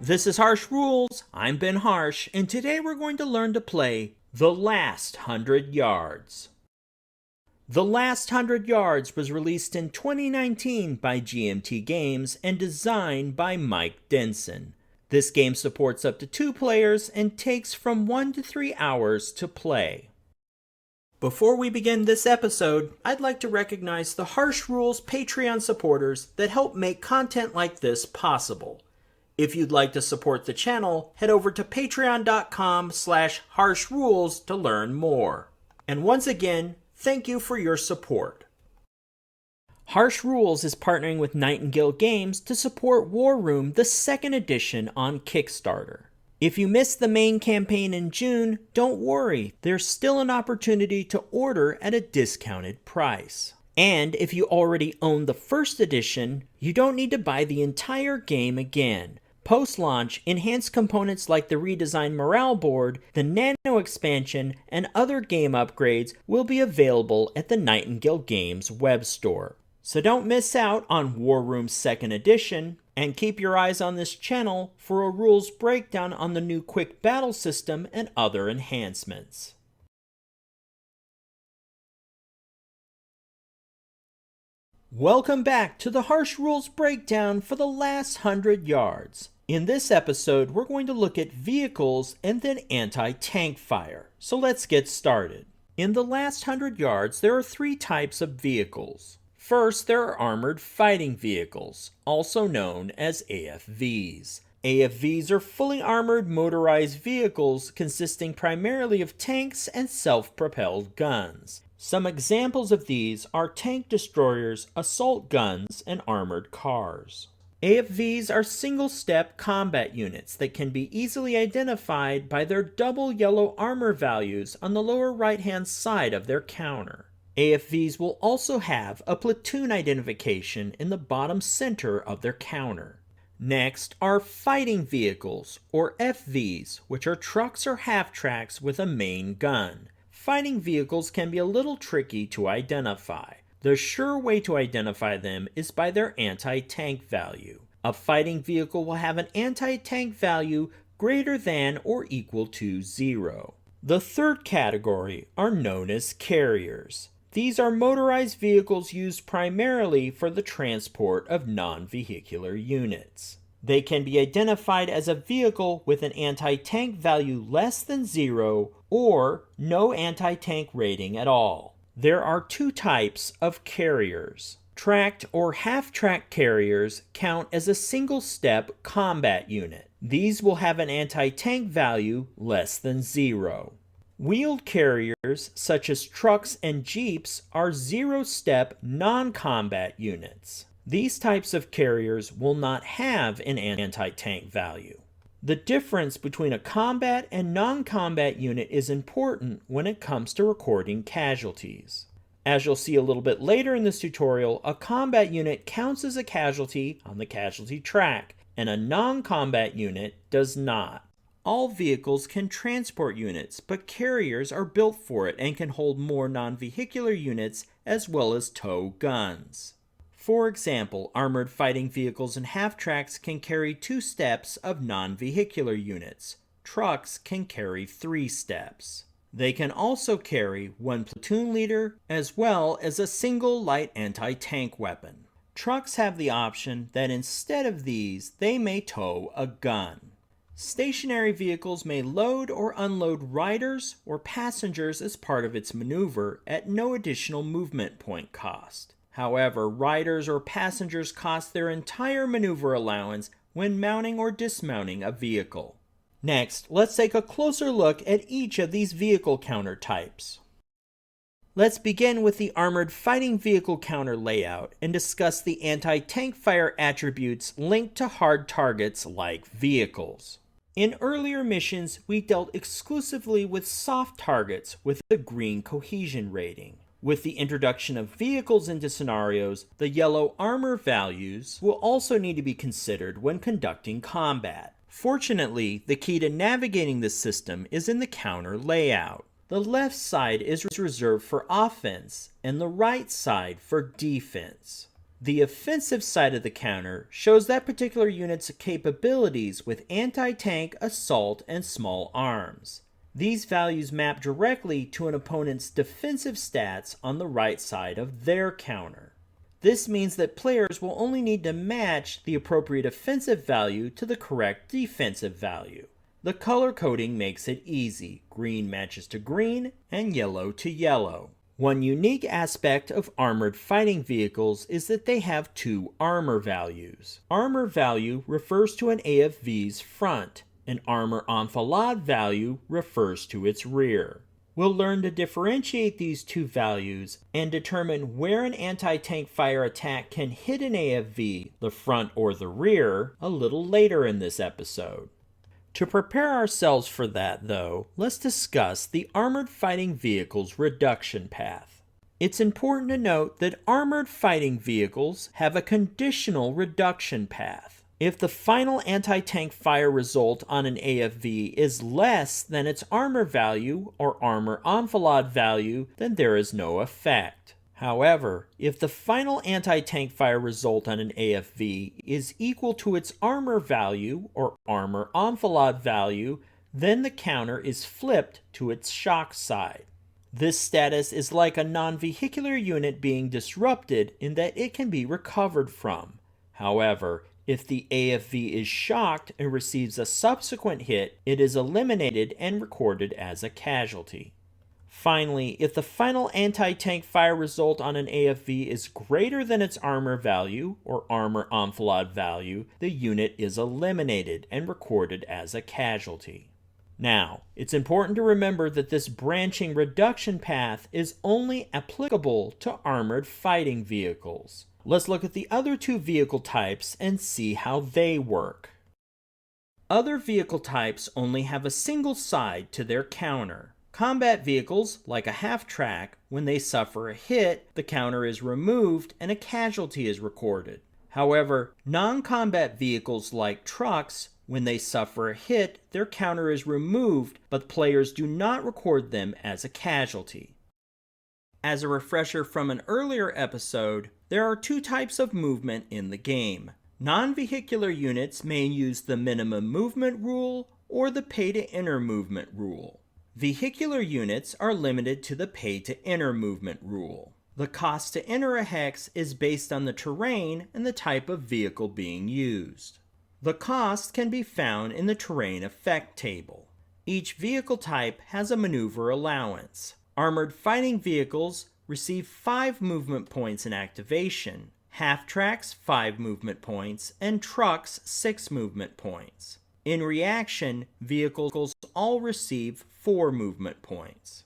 This is Harsh Rules. I'm Ben Harsh, and today we're going to learn to play The Last 100 Yards. The Last 100 Yards was released in 2019 by GMT Games and designed by Mike Denson. This game supports up to 2 players and takes from 1 to 3 hours to play. Before we begin this episode, I'd like to recognize the Harsh Rules Patreon supporters that help make content like this possible. If you'd like to support the channel, head over to patreon.com/harshrules to learn more. And once again, thank you for your support. Harsh Rules is partnering with Nightingale Games to support Warroom, the 2nd edition, on Kickstarter. If you missed the main campaign in June, don't worry, there's still an opportunity to order at a discounted price. And if you already own the 1st edition, you don't need to buy the entire game again. Post-launch, enhanced components like the redesigned morale board, the nano expansion, and other game upgrades will be available at the Nightingale Games web store. So don't miss out on Warroom's 2nd edition, and keep your eyes on this channel for a rules breakdown on the new quick battle system and other enhancements. Welcome back to the Harsh Rules breakdown for The Last 100 Yards. In this episode, we're going to look at vehicles and then anti-tank fire. So let's get started. In The Last 100 Yards, there are 3 types of vehicles. First, there are armored fighting vehicles, also known as AFVs. AFVs are fully armored motorized vehicles consisting primarily of tanks and self-propelled guns. Some examples of these are tank destroyers, assault guns, and armored cars. AFVs are single-step combat units that can be easily identified by their double yellow armor values on the lower right-hand side of their counter. AFVs will also have a platoon identification in the bottom center of their counter. Next are fighting vehicles, or FVs, which are trucks or half-tracks with a main gun. Fighting vehicles can be a little tricky to identify. The sure way to identify them is by their anti-tank value. A fighting vehicle will have an anti-tank value greater than or equal to 0. The third category are known as carriers. These are motorized vehicles used primarily for the transport of non-vehicular units. They can be identified as a vehicle with an anti-tank value less than 0 or no anti-tank rating at all. There are 2 types of carriers. Tracked or half-track carriers count as a single-step combat unit. These will have an anti-tank value less than 0. Wheeled carriers, such as trucks and jeeps, are 0-step non-combat units. These types of carriers will not have an anti-tank value. The difference between a combat and non-combat unit is important when it comes to recording casualties. As you'll see a little bit later in this tutorial, a combat unit counts as a casualty on the casualty track, and a non-combat unit does not. All vehicles can transport units, but carriers are built for it and can hold more non-vehicular units as well as tow guns. For example, armored fighting vehicles and half-tracks can carry 2 steps of non-vehicular units. Trucks can carry 3 steps. They can also carry 1 platoon leader as well as a single light anti-tank weapon. Trucks have the option that instead of these, they may tow a gun. Stationary vehicles may load or unload riders or passengers as part of its maneuver at no additional movement point cost. However, riders or passengers cost their entire maneuver allowance when mounting or dismounting a vehicle. Next, let's take a closer look at each of these vehicle counter types. Let's begin with the armored fighting vehicle counter layout and discuss the anti-tank fire attributes linked to hard targets like vehicles. In earlier missions, we dealt exclusively with soft targets with a green cohesion rating. With the introduction of vehicles into scenarios, the yellow armor values will also need to be considered when conducting combat. Fortunately, the key to navigating this system is in the counter layout. The left side is reserved for offense, and the right side for defense. The offensive side of the counter shows that particular unit's capabilities with anti-tank, assault, and small arms. These values map directly to an opponent's defensive stats on the right side of their counter. This means that players will only need to match the appropriate offensive value to the correct defensive value. The color coding makes it easy. Green matches to green and yellow to yellow. One unique aspect of armored fighting vehicles is that they have two armor values. Armor value refers to an AFV's front. An armor enfilade value refers to its rear. We'll learn to differentiate these two values and determine where an anti-tank fire attack can hit an AFV, the front or the rear, a little later in this episode. To prepare ourselves for that, though, let's discuss the armored fighting vehicle's reduction path. It's important to note that armored fighting vehicles have a conditional reduction path. If the final anti-tank fire result on an AFV is less than its armor value or armor enfilade value, then there is no effect. However, if the final anti-tank fire result on an AFV is equal to its armor value or armor enfilade value, then the counter is flipped to its shock side. This status is like a non-vehicular unit being disrupted in that it can be recovered from. However, if the AFV is shocked and receives a subsequent hit, it is eliminated and recorded as a casualty. Finally, if the final anti-tank fire result on an AFV is greater than its armor value or armor enfilade value, the unit is eliminated and recorded as a casualty. Now, it's important to remember that this branching reduction path is only applicable to armored fighting vehicles. Let's look at the other two vehicle types and see how they work. Other vehicle types only have a single side to their counter. Combat vehicles, like a half-track, when they suffer a hit, the counter is removed and a casualty is recorded. However, non-combat vehicles like trucks, when they suffer a hit, their counter is removed, but players do not record them as a casualty. As a refresher from an earlier episode, there are two types of movement in the game. Non-vehicular units may use the minimum movement rule or the pay-to-enter movement rule. Vehicular units are limited to the pay-to-enter movement rule. The cost to enter a hex is based on the terrain and the type of vehicle being used. The cost can be found in the terrain effect table. Each vehicle type has a maneuver allowance. Armored fighting vehicles receive 5 movement points in activation, half-tracks 5 movement points, and trucks 6 movement points. In reaction, vehicles all receive 4 movement points.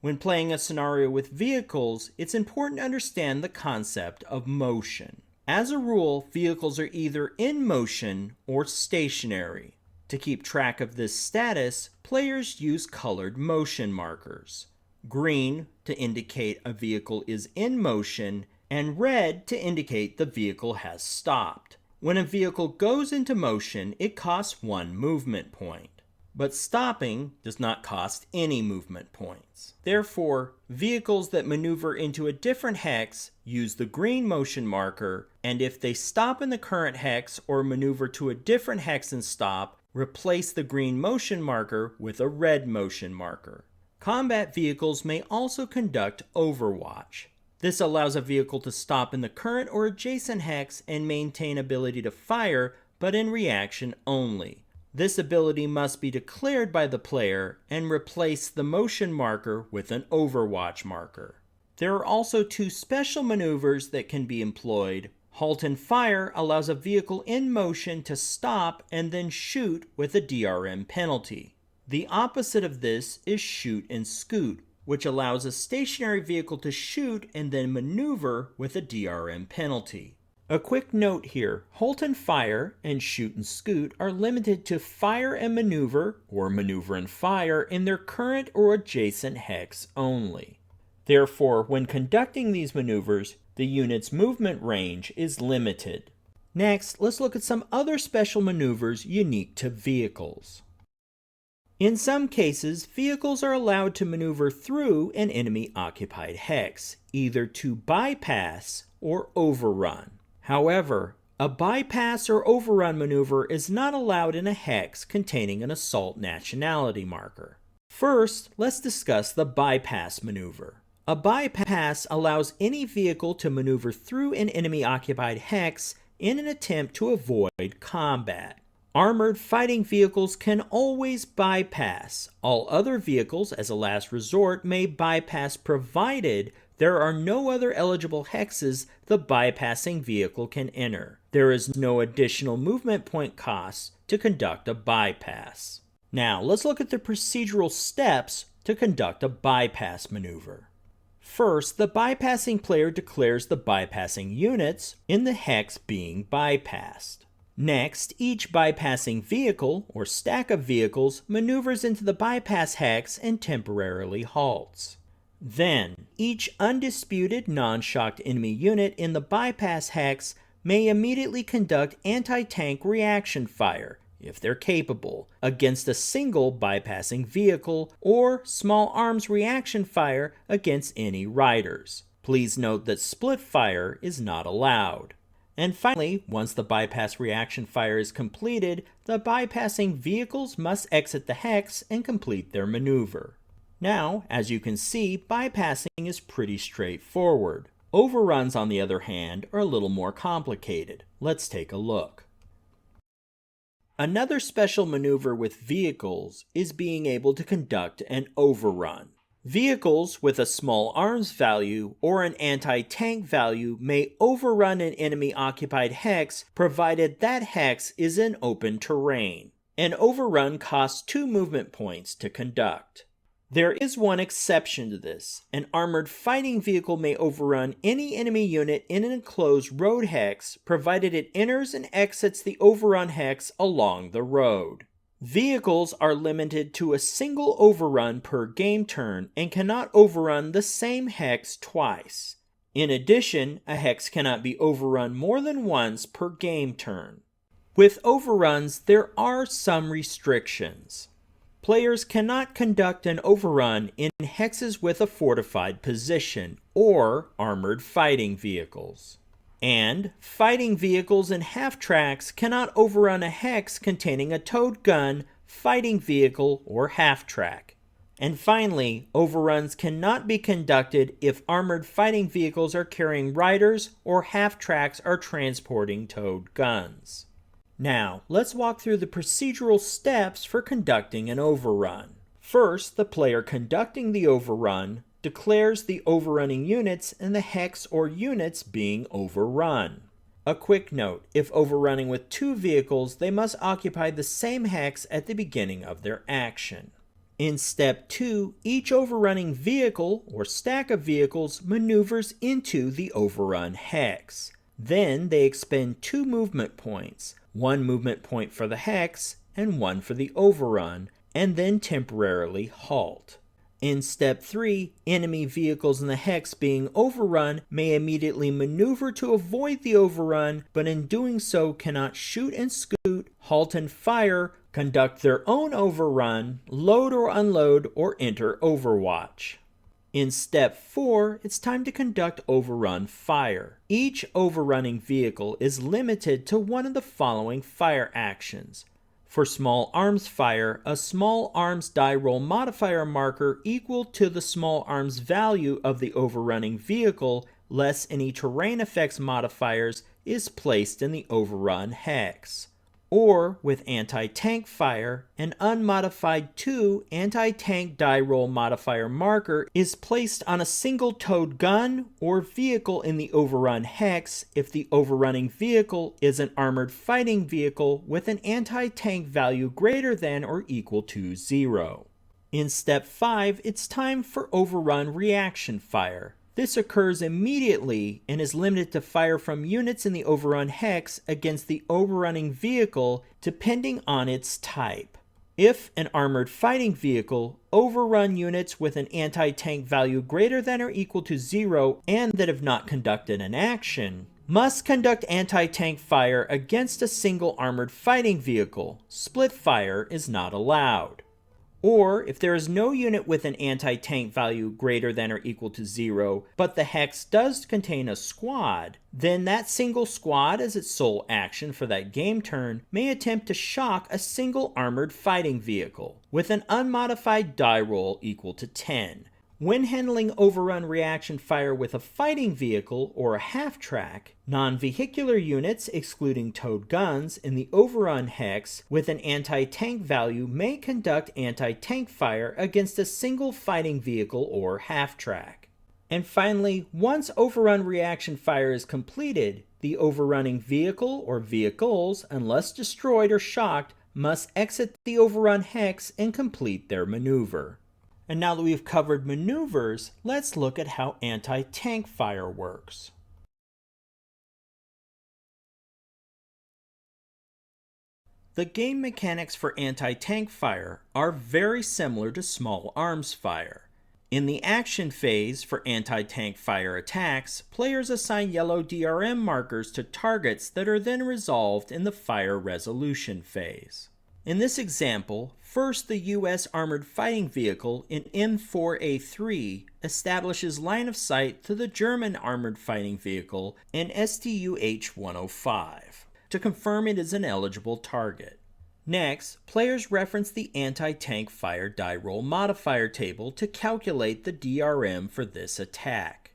When playing a scenario with vehicles, it's important to understand the concept of motion. As a rule, vehicles are either in motion or stationary. To keep track of this status, players use colored motion markers. Green to indicate a vehicle is in motion, and red to indicate the vehicle has stopped. When a vehicle goes into motion, it costs 1 movement point. But stopping does not cost any movement points. Therefore, vehicles that maneuver into a different hex use the green motion marker, and if they stop in the current hex or maneuver to a different hex and stop, replace the green motion marker with a red motion marker. Combat vehicles may also conduct overwatch. This allows a vehicle to stop in the current or adjacent hex and maintain ability to fire, but in reaction only. This ability must be declared by the player and replace the motion marker with an overwatch marker. There are also 2 special maneuvers that can be employed. Halt and fire allows a vehicle in motion to stop and then shoot with a DRM penalty. The opposite of this is shoot and scoot, which allows a stationary vehicle to shoot and then maneuver with a DRM penalty. A quick note here, halt and fire and shoot and scoot are limited to fire and maneuver, or maneuver and fire, in their current or adjacent hex only. Therefore, when conducting these maneuvers, the unit's movement range is limited. Next, let's look at some other special maneuvers unique to vehicles. In some cases, vehicles are allowed to maneuver through an enemy-occupied hex, either to bypass or Overrun. However, a bypass or overrun maneuver is not allowed in a hex containing an assault nationality marker. First, let's discuss the bypass maneuver. A bypass allows any vehicle to maneuver through an enemy-occupied hex in an attempt to avoid combat. Armored fighting vehicles can always bypass. All other vehicles, as a last resort, may bypass provided there are no other eligible hexes the bypassing vehicle can enter. There is no additional movement point cost to conduct a bypass. Now, let's look at the procedural steps to conduct a bypass maneuver. First, the bypassing player declares the bypassing units in the hex being bypassed. Next, each bypassing vehicle, or stack of vehicles, maneuvers into the bypass hex and temporarily halts. Then, each undisputed non-shocked enemy unit in the bypass hex may immediately conduct anti-tank reaction fire, if they're capable, against a single bypassing vehicle, or small arms reaction fire against any riders. Please note that split fire is not allowed. And finally, once the bypass reaction fire is completed, the bypassing vehicles must exit the hex and complete their maneuver. Now, as you can see, bypassing is pretty straightforward. Overruns, on the other hand, are a little more complicated. Let's take a look. Another special maneuver with vehicles is being able to conduct an overrun. Vehicles with a small arms value or an anti-tank value may overrun an enemy-occupied hex provided that hex is in open terrain. An overrun costs 2 movement points to conduct. There is one exception to this. An armored fighting vehicle may overrun any enemy unit in an enclosed road hex provided it enters and exits the overrun hex along the road. Vehicles are limited to a single overrun per game turn and cannot overrun the same hex twice. In addition, a hex cannot be overrun more than once per game turn. With overruns, there are some restrictions. Players cannot conduct an overrun in hexes with a fortified position or armored fighting vehicles. And fighting vehicles and half-tracks cannot overrun a hex containing a towed gun, fighting vehicle, or half-track. And finally, overruns cannot be conducted if armored fighting vehicles are carrying riders or half-tracks are transporting towed guns. Now, let's walk through the procedural steps for conducting an overrun. First, the player conducting the overrun declares the overrunning units and the hex or units being overrun. A quick note, if overrunning with 2 vehicles, they must occupy the same hex at the beginning of their action. In step 2, each overrunning vehicle or stack of vehicles maneuvers into the overrun hex. Then they expend 2 movement points, 1 movement point for the hex and 1 for the overrun, and then temporarily halt. In step 3, enemy vehicles in the hex being overrun may immediately maneuver to avoid the overrun, but in doing so cannot shoot and scoot, halt and fire, conduct their own overrun, load or unload, or enter Overwatch. In step 4, it's time to conduct overrun fire. Each overrunning vehicle is limited to one of the following fire actions. For small arms fire, a small arms die roll modifier marker equal to the small arms value of the overrunning vehicle less any terrain effects modifiers is placed in the overrun hex. Or, with anti-tank fire, an unmodified 2 anti-tank die roll modifier marker is placed on a single towed gun or vehicle in the overrun hex if the overrunning vehicle is an armored fighting vehicle with an anti-tank value greater than or equal to 0. In step 5, it's time for overrun reaction fire. This occurs immediately and is limited to fire from units in the overrun hex against the overrunning vehicle depending on its type. If an armored fighting vehicle, overrun units with an anti-tank value greater than or equal to 0 and that have not conducted an action, must conduct anti-tank fire against a single armored fighting vehicle. Split fire is not allowed. Or if there is no unit with an anti-tank value greater than or equal to 0, but the hex does contain a squad, then that single squad, as its sole action for that game turn, may attempt to shock a single armored fighting vehicle, with an unmodified die roll equal to 10. When handling Overrun reaction fire with a fighting vehicle or a half-track, non-vehicular units excluding towed guns in the Overrun hex with an anti-tank value may conduct anti-tank fire against a single fighting vehicle or half-track. And finally, once Overrun reaction fire is completed, the overrunning vehicle or vehicles, unless destroyed or shocked, must exit the Overrun hex and complete their maneuver. And now that we've covered maneuvers, let's look at how anti-tank fire works. The game mechanics for anti-tank fire are very similar to small arms fire. In the action phase for anti-tank fire attacks, players assign yellow DRM markers to targets that are then resolved in the fire resolution phase. In this example, first the U.S. Armored Fighting Vehicle in M4A3 establishes line of sight to the German Armored Fighting Vehicle in STUH-105 to confirm it is an eligible target. Next, players reference the anti-tank fire die roll modifier table to calculate the DRM for this attack.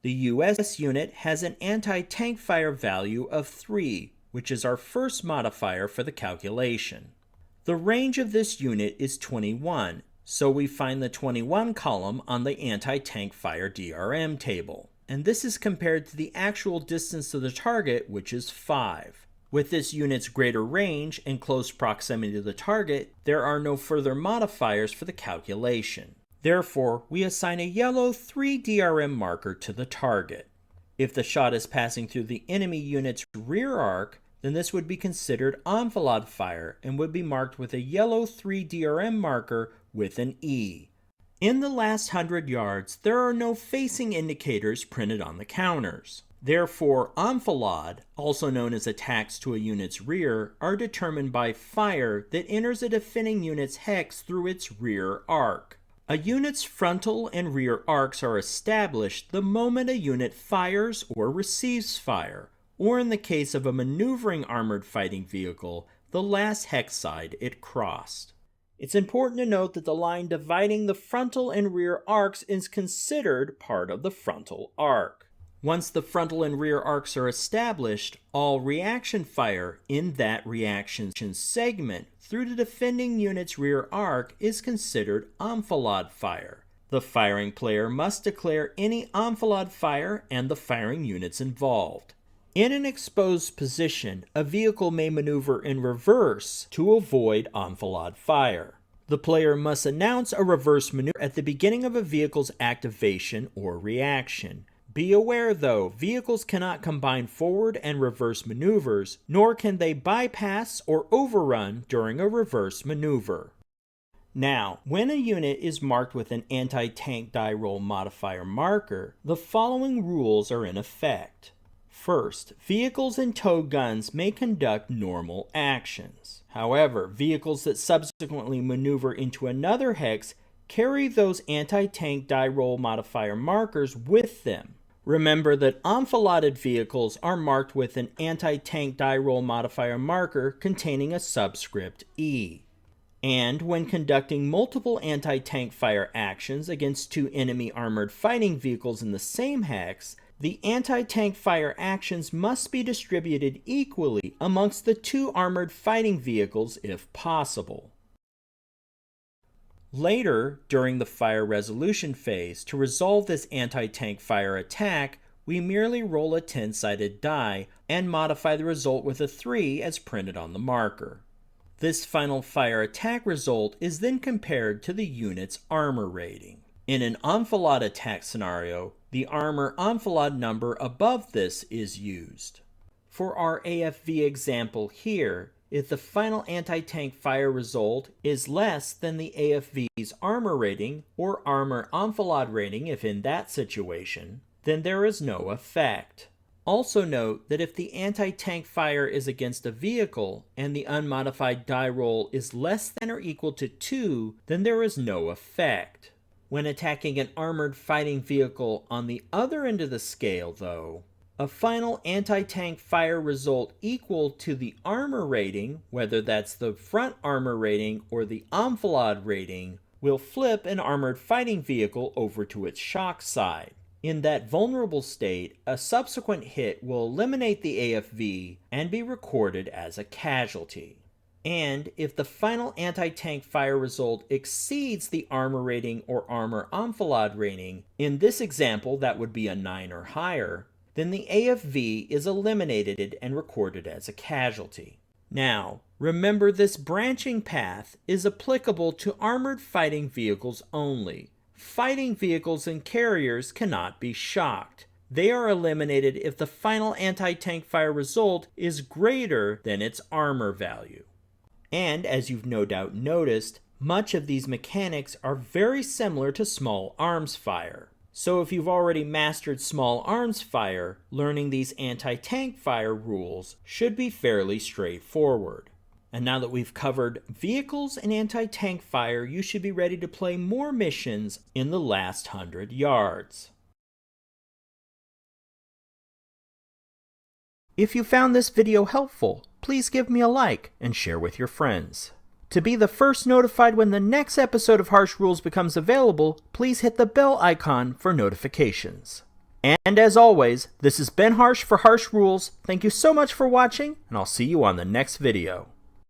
The U.S. unit has an anti-tank fire value of 3, which is our first modifier for the calculation. The range of this unit is 21, so we find the 21 column on the anti-tank fire DRM table, and this is compared to the actual distance to the target, which is 5. With this unit's greater range and close proximity to the target, there are no further modifiers for the calculation. Therefore, we assign a yellow 3 DRM marker to the target. If the shot is passing through the enemy unit's rear arc, then this would be considered enfilade fire and would be marked with a yellow 3 DRM marker with an E. In the last 100 yards, there are no facing indicators printed on the counters. Therefore, enfilade, also known as attacks to a unit's rear, are determined by fire that enters a defending unit's hex through its rear arc. A unit's frontal and rear arcs are established the moment a unit fires or receives fire, or in the case of a maneuvering armored fighting vehicle, the last hex side it crossed. It's important to note that the line dividing the frontal and rear arcs is considered part of the frontal arc. Once the frontal and rear arcs are established, all reaction fire in that reaction segment through the defending unit's rear arc is considered enfilade fire. The firing player must declare any enfilade fire and the firing units involved. In an exposed position, a vehicle may maneuver in reverse to avoid enfilade fire. The player must announce a reverse maneuver at the beginning of a vehicle's activation or reaction. Be aware, though, vehicles cannot combine forward and reverse maneuvers, nor can they bypass or overrun during a reverse maneuver. Now, when a unit is marked with an anti-tank die roll modifier marker, the following rules are in effect. First, vehicles and towed guns may conduct normal actions. However, vehicles that subsequently maneuver into another hex carry those anti-tank die roll modifier markers with them. Remember that enfiladed vehicles are marked with an anti-tank die roll modifier marker containing a subscript E. And when conducting multiple anti-tank fire actions against two enemy armored fighting vehicles in the same hex, the anti-tank fire actions must be distributed equally amongst the two armored fighting vehicles if possible. Later, during the fire resolution phase, to resolve this anti-tank fire attack, we merely roll a 10-sided die and modify the result with a 3 as printed on the marker. This final fire attack result is then compared to the unit's armor rating. In an enfilade attack scenario, the armor enfilade number above this is used. For our AFV example here, if the final anti-tank fire result is less than the AFV's armor rating or armor enfilade rating if in that situation, then there is no effect. Also note that if the anti-tank fire is against a vehicle and the unmodified die roll is less than or equal to 2, then there is no effect. When attacking an armored fighting vehicle on the other end of the scale, though, a final anti-tank fire result equal to the armor rating, whether that's the front armor rating or the enfilade rating, will flip an armored fighting vehicle over to its shock side. In that vulnerable state, a subsequent hit will eliminate the AFV and be recorded as a casualty. And if the final anti-tank fire result exceeds the armor rating or armor enfilade rating, in this example that would be a 9 or higher, then the AFV is eliminated and recorded as a casualty. Now, remember this branching path is applicable to armored fighting vehicles only. Fighting vehicles and carriers cannot be shocked. They are eliminated if the final anti-tank fire result is greater than its armor value. And as you've no doubt noticed, much of these mechanics are very similar to small arms fire. So if you've already mastered small arms fire, learning these anti-tank fire rules should be fairly straightforward. And now that we've covered vehicles and anti-tank fire, you should be ready to play more missions in the last 100 yards. If you found this video helpful, please give me a like and share with your friends. To be the first notified when the next episode of Harsh Rules becomes available, please hit the bell icon for notifications. And as always, this has been Harsh for Harsh Rules. Thank you so much for watching, and I'll see you on the next video.